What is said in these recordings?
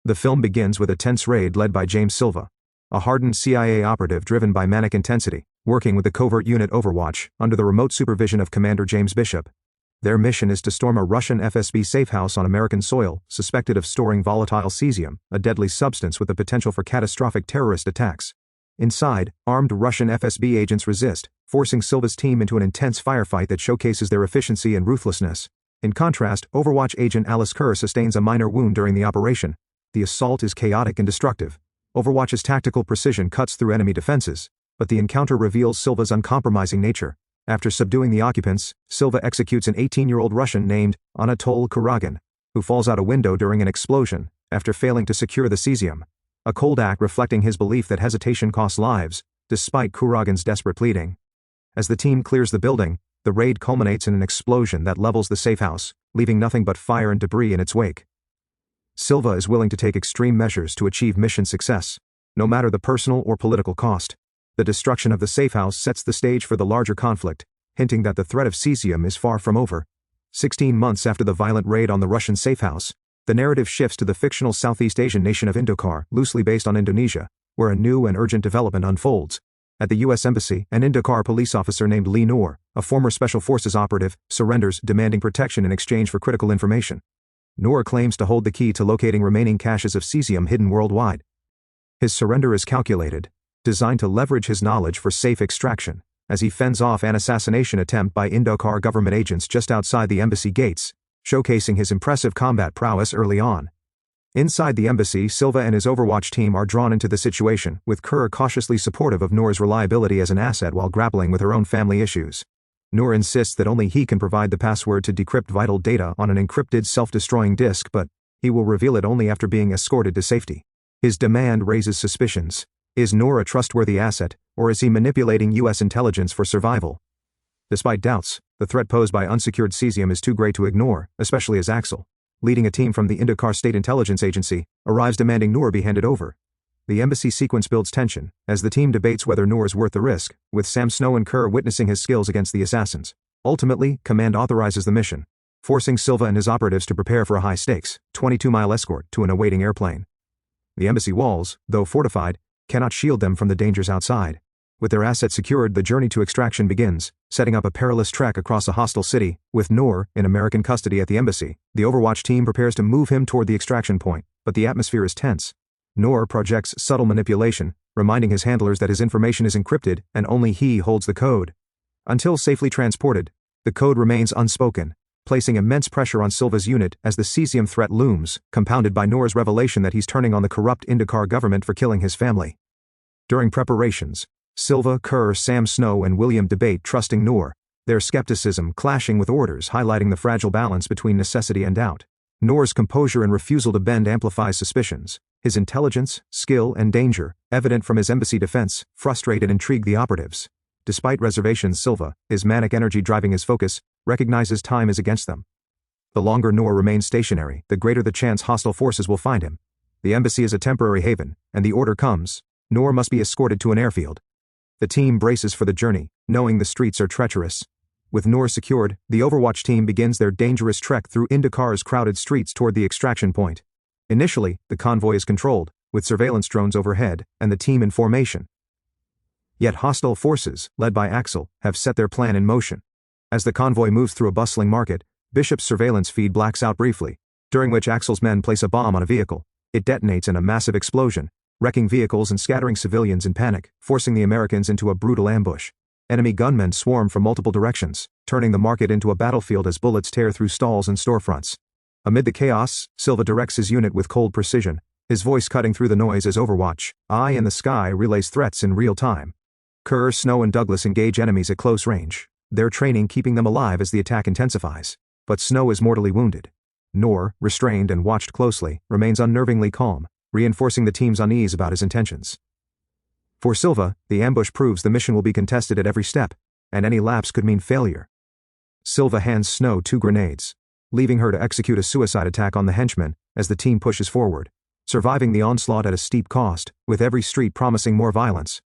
The film begins with a tense raid led by James Silva, a hardened CIA operative driven by manic intensity, working with the covert unit Overwatch under the remote supervision of Commander James Bishop. Their mission is to storm a Russian FSB safe house on American soil, suspected of storing volatile cesium, a deadly substance with the potential for catastrophic terrorist attacks. Inside, armed Russian FSB agents resist, forcing Silva's team into an intense firefight that showcases their efficiency and ruthlessness. In contrast, Overwatch agent Alice Kerr sustains a minor wound during the operation. The assault is chaotic and destructive. Overwatch's tactical precision cuts through enemy defenses, but the encounter reveals Silva's uncompromising nature. After subduing the occupants, Silva executes an 18-year-old Russian named Anatol Kuragin, who falls out a window during an explosion after failing to secure the cesium. A cold act reflecting his belief that hesitation costs lives, despite Kuragin's desperate pleading. As the team clears the building, the raid culminates in an explosion that levels the safe house, leaving nothing but fire and debris in its wake. Silva is willing to take extreme measures to achieve mission success, no matter the personal or political cost. The destruction of the safe house sets the stage for the larger conflict, hinting that the threat of cesium is far from over. 16 months after the violent raid on the Russian safe house, the narrative shifts to the fictional Southeast Asian nation of Indokar, loosely based on Indonesia, where a new and urgent development unfolds. At the U.S. Embassy, an Indokar police officer named Lee Noor, a former Special Forces operative, surrenders, demanding protection in exchange for critical information. Noor claims to hold the key to locating remaining caches of cesium hidden worldwide. His surrender is calculated, designed to leverage his knowledge for safe extraction, as he fends off an assassination attempt by Indokar government agents just outside the embassy gates, showcasing his impressive combat prowess early on. Inside the embassy, Silva and his Overwatch team are drawn into the situation, with Kerr cautiously supportive of Noor's reliability as an asset while grappling with her own family issues. Noor insists that only he can provide the password to decrypt vital data on an encrypted self-destroying disk, but he will reveal it only after being escorted to safety. His demand raises suspicions. Is Noor a trustworthy asset, or is he manipulating U.S. intelligence for survival? Despite doubts, the threat posed by unsecured cesium is too great to ignore, especially as Axel, leading a team from the Indokar State Intelligence Agency, arrives demanding Noor be handed over. The embassy sequence builds tension, as the team debates whether Noor is worth the risk, with Sam Snow and Kerr witnessing his skills against the assassins. Ultimately, command authorizes the mission, forcing Silva and his operatives to prepare for a high-stakes, 22-mile escort to an awaiting airplane. The embassy walls, though fortified, cannot shield them from the dangers outside. With their assets secured, the journey to extraction begins, setting up a perilous trek across a hostile city. With Noor in American custody at the embassy, the Overwatch team prepares to move him toward the extraction point, but the atmosphere is tense. Noor projects subtle manipulation, reminding his handlers that his information is encrypted and only he holds the code. Until safely transported, the code remains unspoken, placing immense pressure on Silva's unit as the cesium threat looms, compounded by Noor's revelation that he's turning on the corrupt Indokar government for killing his family. During preparations, Silva, Kerr, Sam Snow, and William debate trusting Noor, their skepticism clashing with orders highlighting the fragile balance between necessity and doubt. Noor's composure and refusal to bend amplifies suspicions. His intelligence, skill, and danger, evident from his embassy defense, frustrate and intrigue the operatives. Despite reservations, Silva, his manic energy driving his focus, recognizes time is against them. The longer Noor remains stationary, the greater the chance hostile forces will find him. The embassy is a temporary haven, and the order comes: Noor must be escorted to an airfield. The team braces for the journey, knowing the streets are treacherous. With Noor secured, the Overwatch team begins their dangerous trek through Indokar's crowded streets toward the extraction point. Initially, the convoy is controlled, with surveillance drones overhead, and the team in formation. Yet hostile forces, led by Axel, have set their plan in motion. As the convoy moves through a bustling market, Bishop's surveillance feed blacks out briefly, during which Axel's men place a bomb on a vehicle. It detonates in a massive explosion, wrecking vehicles and scattering civilians in panic, forcing the Americans into a brutal ambush. Enemy gunmen swarm from multiple directions, turning the market into a battlefield as bullets tear through stalls and storefronts. Amid the chaos, Silva directs his unit with cold precision, his voice cutting through the noise as Overwatch, Eye in the Sky, relays threats in real time. Kerr, Snow, and Douglas engage enemies at close range, their training keeping them alive as the attack intensifies. But Snow is mortally wounded. Noor, restrained and watched closely, remains unnervingly calm, reinforcing the team's unease about his intentions. For Silva, the ambush proves the mission will be contested at every step, and any lapse could mean failure. Silva hands Snow 2 grenades, leaving her to execute a suicide attack on the henchmen as the team pushes forward, surviving the onslaught at a steep cost, with every street promising more violence.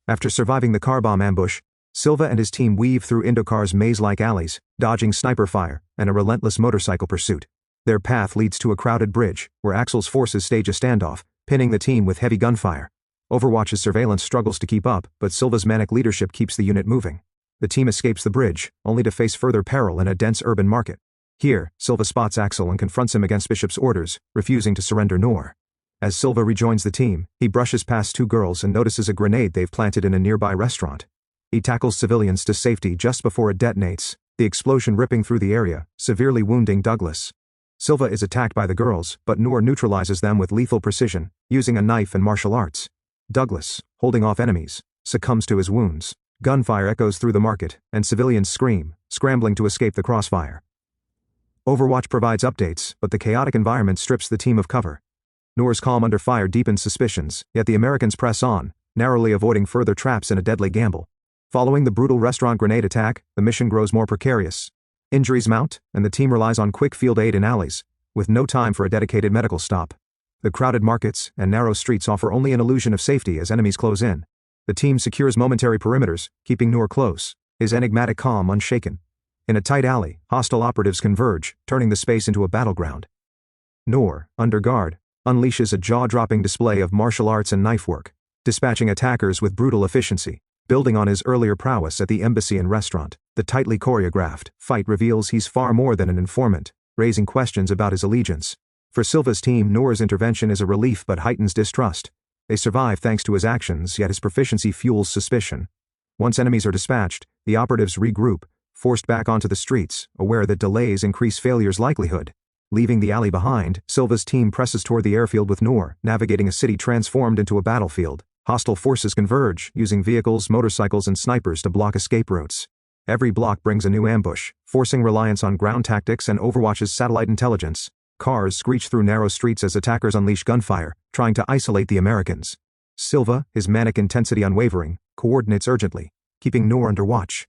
After surviving the car bomb ambush, Silva and his team weave through Indokar's maze-like alleys, dodging sniper fire and a relentless motorcycle pursuit. Their path leads to a crowded bridge, where Axel's forces stage a standoff, pinning the team with heavy gunfire. Overwatch's surveillance struggles to keep up, but Silva's manic leadership keeps the unit moving. The team escapes the bridge, only to face further peril in a dense urban market. Here, Silva spots Axel and confronts him against Bishop's orders, refusing to surrender Noor. As Silva rejoins the team, he brushes past two girls and notices a grenade they've planted in a nearby restaurant. He tackles civilians to safety just before it detonates, the explosion ripping through the area, severely wounding Douglas. Silva is attacked by the girls, but Noor neutralizes them with lethal precision, using a knife and martial arts. Douglas, holding off enemies, succumbs to his wounds. Gunfire echoes through the market, and civilians scream, scrambling to escape the crossfire. Overwatch provides updates, but the chaotic environment strips the team of cover. Noor's calm under fire deepens suspicions, yet the Americans press on, narrowly avoiding further traps in a deadly gamble. Following the brutal restaurant grenade attack, the mission grows more precarious. Injuries mount, and the team relies on quick field aid in alleys, with no time for a dedicated medical stop. The crowded markets and narrow streets offer only an illusion of safety as enemies close in. The team secures momentary perimeters, keeping Noor close, his enigmatic calm unshaken. In a tight alley, hostile operatives converge, turning the space into a battleground. Noor, under guard, unleashes a jaw-dropping display of martial arts and knife work, dispatching attackers with brutal efficiency. Building on his earlier prowess at the embassy and restaurant, the tightly choreographed fight reveals he's far more than an informant, raising questions about his allegiance. For Silva's team, Noor's intervention is a relief but heightens distrust. They survive thanks to his actions, yet his proficiency fuels suspicion. Once enemies are dispatched, the operatives regroup, forced back onto the streets, aware that delays increase failure's likelihood. Leaving the alley behind, Silva's team presses toward the airfield with Noor, navigating a city transformed into a battlefield. Hostile forces converge, using vehicles, motorcycles, and snipers to block escape routes. Every block brings a new ambush, forcing reliance on ground tactics and Overwatch's satellite intelligence. Cars screech through narrow streets as attackers unleash gunfire, trying to isolate the Americans. Silva, his manic intensity unwavering, coordinates urgently, keeping Noor under watch.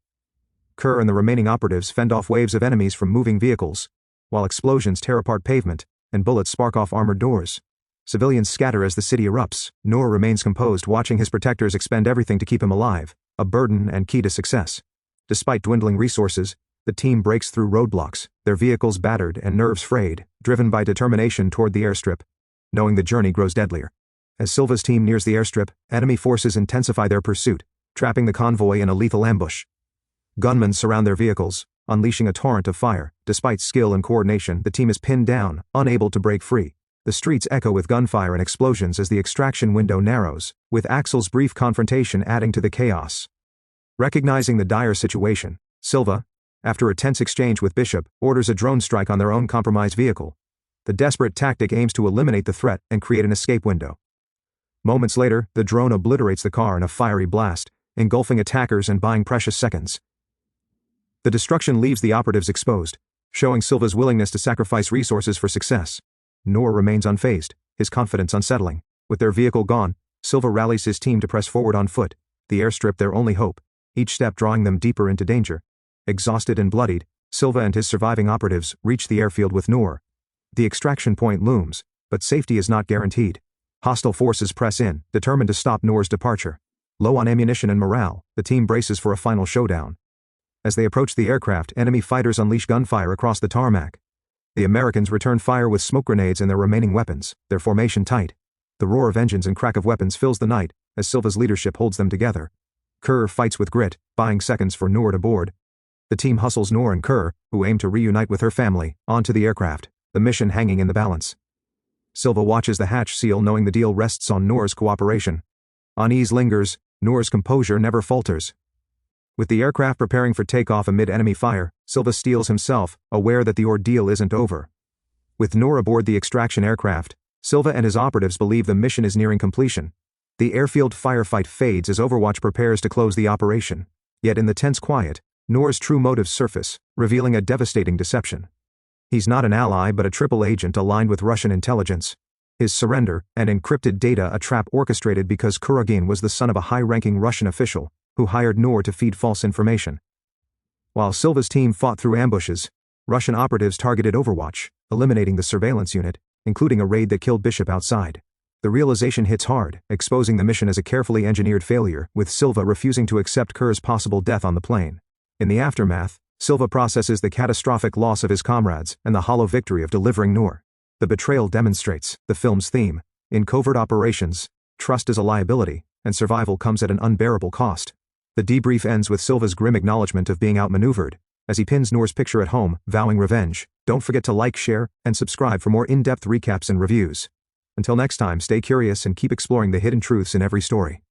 Kerr and the remaining operatives fend off waves of enemies from moving vehicles, while explosions tear apart pavement, and bullets spark off armored doors. Civilians scatter as the city erupts. Noor remains composed, watching his protectors expend everything to keep him alive, a burden and key to success. Despite dwindling resources, the team breaks through roadblocks, their vehicles battered and nerves frayed, driven by determination toward the airstrip. Knowing the journey grows deadlier. As Silva's team nears the airstrip, enemy forces intensify their pursuit, trapping the convoy in a lethal ambush. Gunmen surround their vehicles, unleashing a torrent of fire. Despite skill and coordination, the team is pinned down, unable to break free. The streets echo with gunfire and explosions as the extraction window narrows, with Axel's brief confrontation adding to the chaos. Recognizing the dire situation, Silva, after a tense exchange with Bishop, orders a drone strike on their own compromised vehicle. The desperate tactic aims to eliminate the threat and create an escape window. Moments later, the drone obliterates the car in a fiery blast, engulfing attackers and buying precious seconds. The destruction leaves the operatives exposed, showing Silva's willingness to sacrifice resources for success. Noor remains unfazed, his confidence unsettling. With their vehicle gone, Silva rallies his team to press forward on foot, the airstrip their only hope, each step drawing them deeper into danger. Exhausted and bloodied, Silva and his surviving operatives reach the airfield with Noor. The extraction point looms, but safety is not guaranteed. Hostile forces press in, determined to stop Noor's departure. Low on ammunition and morale, the team braces for a final showdown. As they approach the aircraft, enemy fighters unleash gunfire across the tarmac. The Americans return fire with smoke grenades and their remaining weapons, their formation tight. The roar of engines and crack of weapons fills the night, as Silva's leadership holds them together. Kerr fights with grit, buying seconds for Noor to board. The team hustles Noor and Kerr, who aim to reunite with her family, onto the aircraft, the mission hanging in the balance. Silva watches the hatch seal, knowing the deal rests on Noor's cooperation. Unease lingers, Noor's composure never falters. With the aircraft preparing for takeoff amid enemy fire, Silva steels himself, aware that the ordeal isn't over. With Noor aboard the extraction aircraft, Silva and his operatives believe the mission is nearing completion. The airfield firefight fades as Overwatch prepares to close the operation. Yet in the tense quiet, Noor's true motives surface, revealing a devastating deception. He's not an ally but a triple agent aligned with Russian intelligence. His surrender and encrypted data a trap orchestrated because Kuragin was the son of a high-ranking Russian official who hired Noor to feed false information. While Silva's team fought through ambushes, Russian operatives targeted Overwatch, eliminating the surveillance unit, including a raid that killed Bishop outside. The realization hits hard, exposing the mission as a carefully engineered failure, with Silva refusing to accept Kerr's possible death on the plane. In the aftermath, Silva processes the catastrophic loss of his comrades and the hollow victory of delivering Noor. The betrayal demonstrates the film's theme. In covert operations, trust is a liability, and survival comes at an unbearable cost. The debrief ends with Silva's grim acknowledgement of being outmaneuvered, as he pins Noor's picture at home, vowing revenge. Don't forget to like, share, and subscribe for more in-depth recaps and reviews. Until next time, stay curious and keep exploring the hidden truths in every story.